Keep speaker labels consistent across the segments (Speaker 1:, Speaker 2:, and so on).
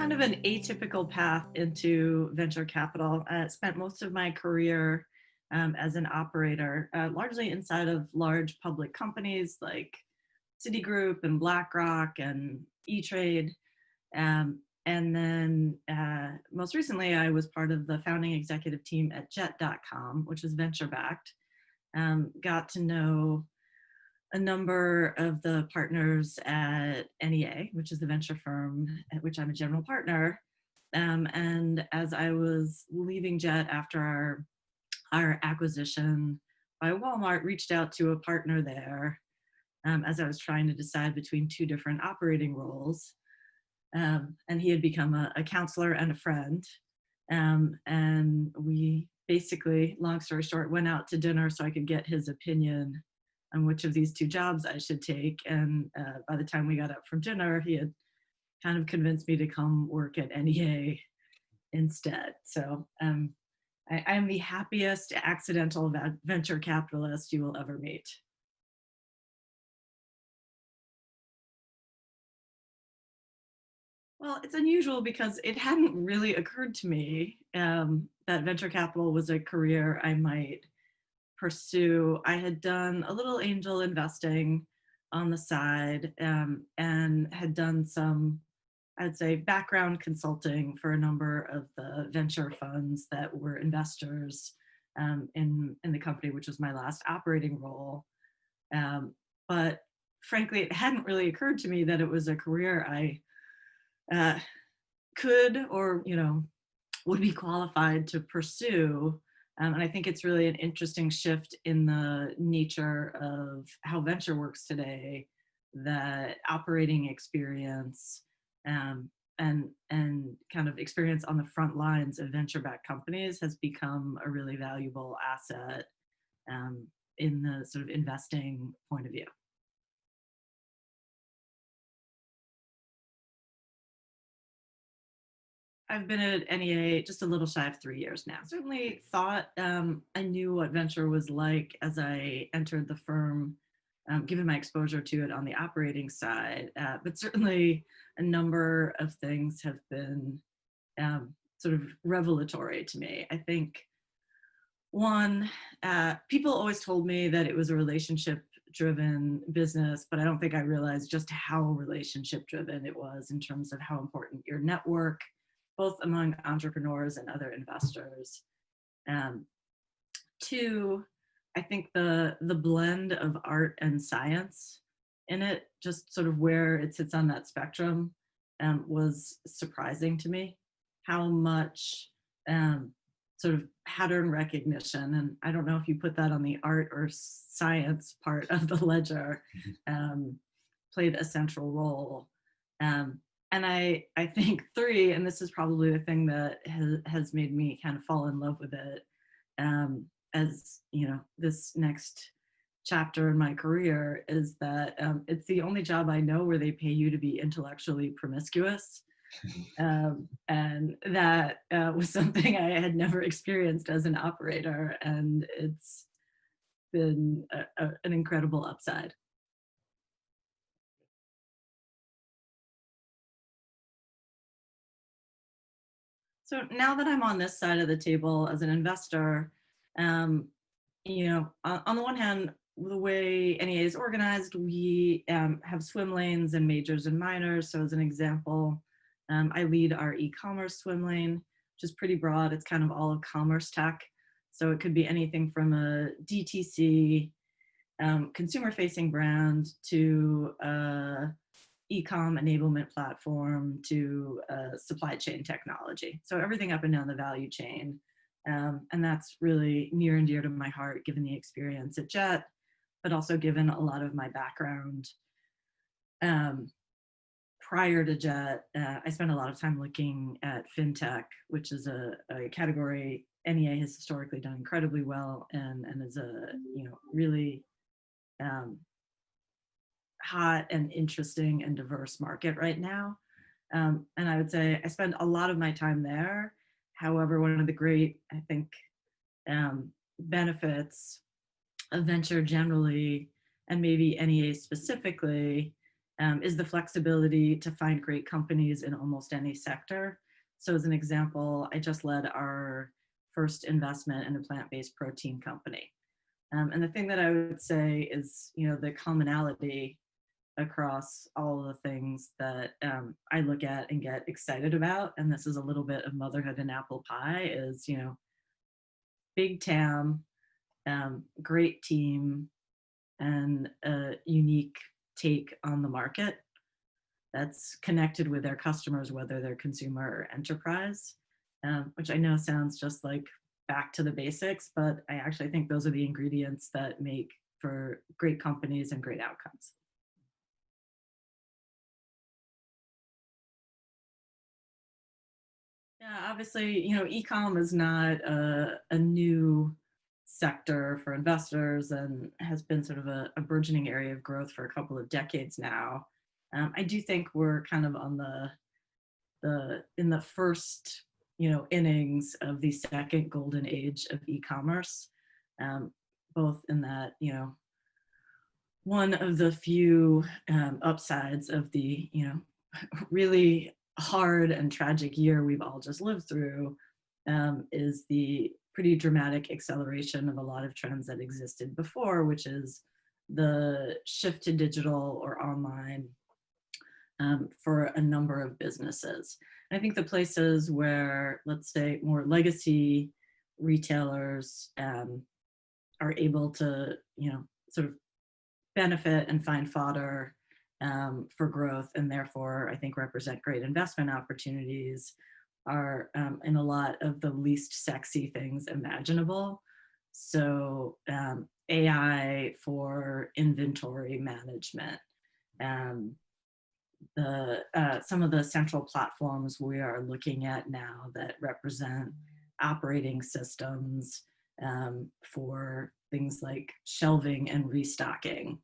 Speaker 1: kind of an atypical path into venture capital. I spent most of my career as an operator, largely inside of large public companies like Citigroup and BlackRock and E-Trade. And then most recently, I was part of the founding executive team at Jet.com, which is venture backed. Got to know a number of the partners at NEA, which is the venture firm at which I'm a general partner. And as I was leaving Jet after our acquisition by Walmart, reached out to a partner there as I was trying to decide between two different operating roles. And he had become a counselor and a friend. And we basically, long story short, went out to dinner so I could get his opinion on which of these two jobs I should take. And by the time we got up from dinner, he had kind of convinced me to come work at NEA instead. So I am the happiest accidental venture capitalist you will ever meet. Well, it's unusual because it hadn't really occurred to me that venture capital was a career I might pursue. I had done a little angel investing on the side and had done some, I'd say, background consulting for a number of the venture funds that were investors in the company, which was my last operating role. But frankly, it hadn't really occurred to me that it was a career I could or would be qualified to pursue. And I think it's really an interesting shift in the nature of how venture works today, that operating experience and kind of experience on the front lines of venture-backed companies has become a really valuable asset in the sort of investing point of view. I've been at NEA just a little shy of 3 years now. Certainly thought I knew what venture was like as I entered the firm, given my exposure to it on the operating side. But certainly a number of things have been sort of revelatory to me. I think one, people always told me that it was a relationship-driven business, but I don't think I realized just how relationship-driven it was in terms of how important your network, both among entrepreneurs and other investors. Two, I think the blend of art and science in it, just sort of where it sits on that spectrum, was surprising to me. How much sort of pattern recognition, and I don't know if you put that on the art or science part of the ledger, played a central role. And I think three, and this is probably the thing that has made me kind of fall in love with it, as this next chapter in my career, is that it's the only job I know where they pay you to be intellectually promiscuous. And that was something I had never experienced as an operator, and it's been an incredible upside. So now that I'm on this side of the table as an investor, on the one hand, the way NEA is organized, we have swim lanes and majors and minors. So as an example, I lead our e-commerce swim lane, which is pretty broad. It's kind of all of commerce tech. So it could be anything from a DTC consumer-facing brand to e-com enablement platform to supply chain technology. So everything up and down the value chain. And that's really near and dear to my heart, given the experience at Jet, but also given a lot of my background. Prior to Jet, I spent a lot of time looking at fintech, which is a category NEA has historically done incredibly well and is a really hot and interesting and diverse market right now. And I would say I spend a lot of my time there. However, one of the great, I think, benefits of venture generally, and maybe NEA specifically, is the flexibility to find great companies in almost any sector. So as an example, I just led our first investment in a plant-based protein company. And the thing that I would say is, the commonality across all of the things that I look at and get excited about, and this is a little bit of motherhood and apple pie, is, big TAM, great team, and a unique take on the market that's connected with their customers, whether they're consumer or enterprise, which I know sounds just like back to the basics, but I actually think those are the ingredients that make for great companies and great outcomes. Yeah, obviously, e-com is not a new sector for investors and has been sort of a burgeoning area of growth for a couple of decades now. I do think we're kind of on the in the first, innings of the second golden age of e-commerce, um, both in that, one of the few upsides of the, really hard and tragic year we've all just lived through is the pretty dramatic acceleration of a lot of trends that existed before, which is the shift to digital or online for a number of businesses. And I think the places where, let's say, more legacy retailers are able to, sort of benefit and find fodder for growth, and therefore I think represent great investment opportunities, are in a lot of the least sexy things imaginable. So AI for inventory management, um, the some of the central platforms we are looking at now that represent operating systems for things like shelving and restocking.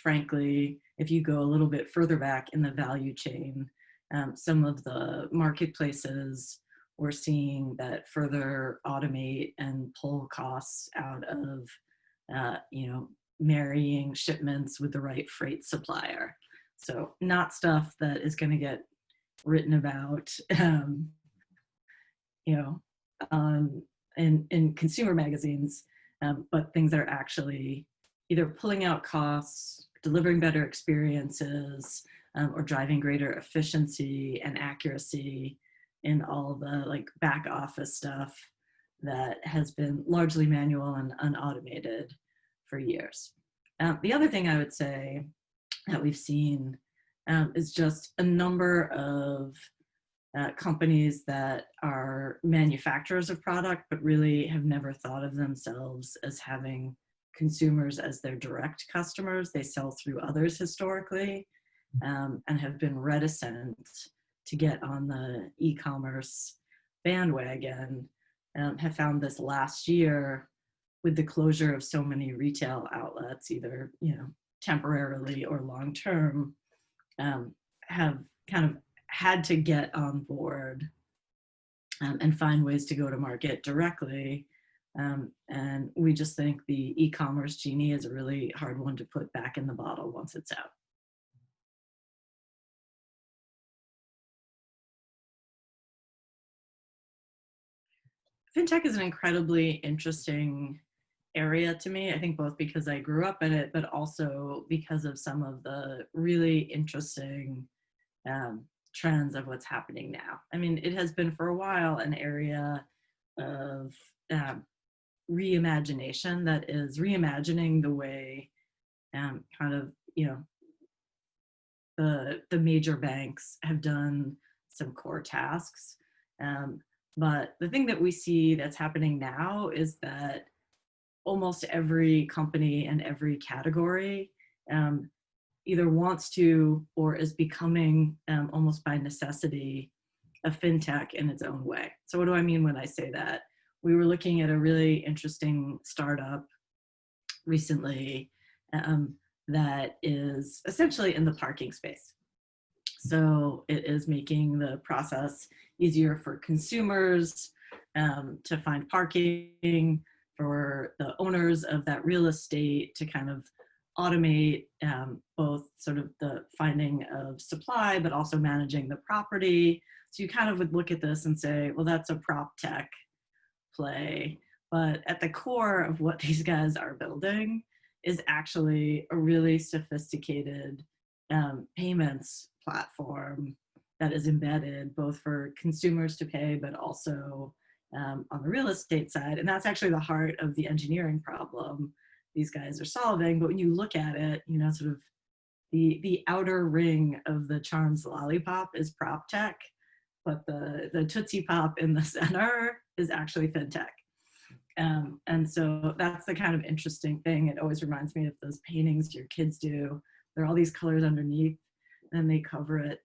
Speaker 1: Frankly, if you go a little bit further back in the value chain, some of the marketplaces we're seeing that further automate and pull costs out of, marrying shipments with the right freight supplier. So not stuff that is going to get written about, you know, in consumer magazines, but things that are actually either pulling out costs, delivering better experiences, or driving greater efficiency and accuracy in all the like back office stuff that has been largely manual and unautomated for years. The other thing I would say that we've seen is just a number of companies that are manufacturers of product, but really have never thought of themselves as having consumers as their direct customers. They sell through others historically, and have been reticent to get on the e-commerce bandwagon. Have found this last year with the closure of so many retail outlets, either temporarily or long term, have kind of had to get on board and find ways to go to market directly. And we just think the e-commerce genie is a really hard one to put back in the bottle once it's out. Fintech is an incredibly interesting area to me. I think both because I grew up in it, but also because of some of the really interesting trends of what's happening now. I mean, it has been for a while an area of reimagination that is reimagining the way kind of, the major banks have done some core tasks. But the thing that we see that's happening now is that almost every company and every category either wants to or is becoming almost by necessity a fintech in its own way. So what do I mean when I say that? We were looking at a really interesting startup recently that is essentially in the parking space. So it is making the process easier for consumers to find parking, for the owners of that real estate to kind of automate both sort of the finding of supply, but also managing the property. So you kind of would look at this and say, well, that's a prop tech play. But at the core of what these guys are building is actually a really sophisticated payments platform that is embedded both for consumers to pay, but also on the real estate side. And that's actually the heart of the engineering problem these guys are solving. But when you look at it, you know, sort of the outer ring of the Charms lollipop is prop tech, but the Tootsie Pop in the center is actually fintech. And so that's the kind of interesting thing. It always reminds me of those paintings your kids do. There are all these colors underneath, and they cover it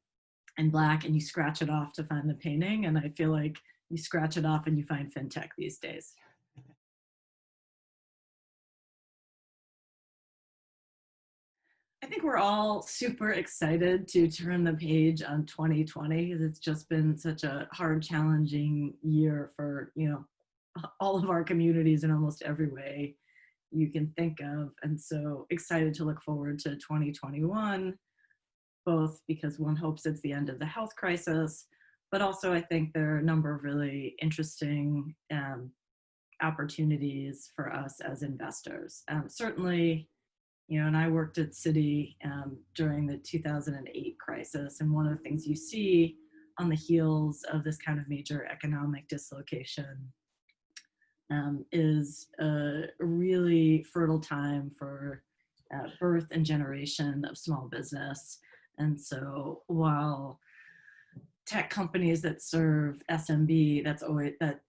Speaker 1: in black, and you scratch it off to find the painting. And I feel like you scratch it off and you find fintech these days. I think we're all super excited to turn the page on 2020 because it's just been such a hard, challenging year for, you know, all of our communities in almost every way you can think of. And so excited to look forward to 2021, both because one hopes it's the end of the health crisis, but also I think there are a number of really interesting opportunities for us as investors. Certainly, you know, and I worked at Citi during the 2008 crisis, and one of the things you see on the heels of this kind of major economic dislocation is a really fertile time for birth and generation of small business. And so while tech companies that serve SMB, that's always that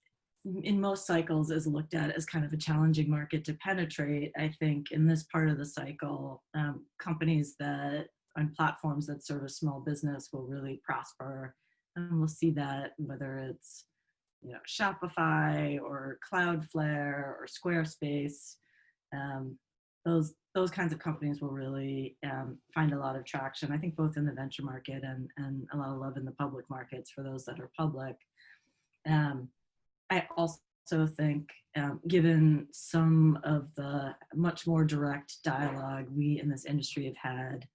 Speaker 1: in most cycles is looked at as kind of a challenging market to penetrate. I think in this part of the cycle, companies that on platforms that serve a small business will really prosper. And we'll see that whether it's, you know, Shopify or Cloudflare or Squarespace, those kinds of companies will really find a lot of traction, I think, both in the venture market and a lot of love in the public markets for those that are public. I also think, given some of the much more direct dialogue we in this industry have had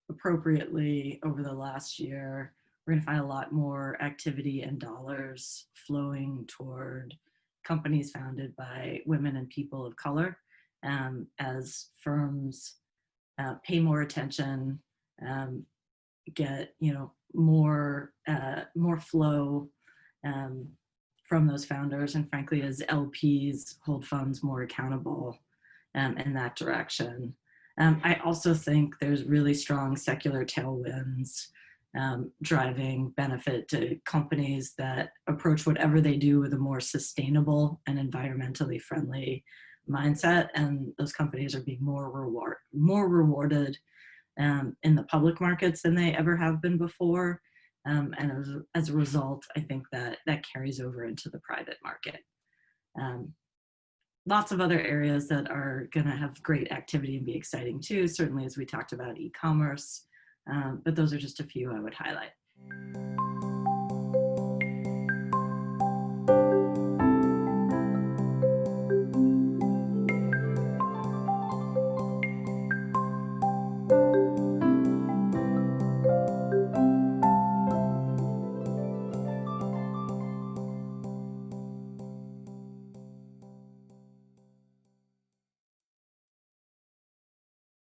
Speaker 1: appropriately over the last year, we're going to find a lot more activity and dollars flowing toward companies founded by women and people of color as firms pay more attention, get, you know, more flow from those founders, and frankly, as LPs hold funds more accountable in that direction. I also think there's really strong secular tailwinds driving benefit to companies that approach whatever they do with a more sustainable and environmentally friendly mindset, and those companies are being more rewarded in the public markets than they ever have been before. And as a result, I think that carries over into the private market. Lots of other areas that are going to have great activity and be exciting too, certainly as we talked about e-commerce, but those are just a few I would highlight.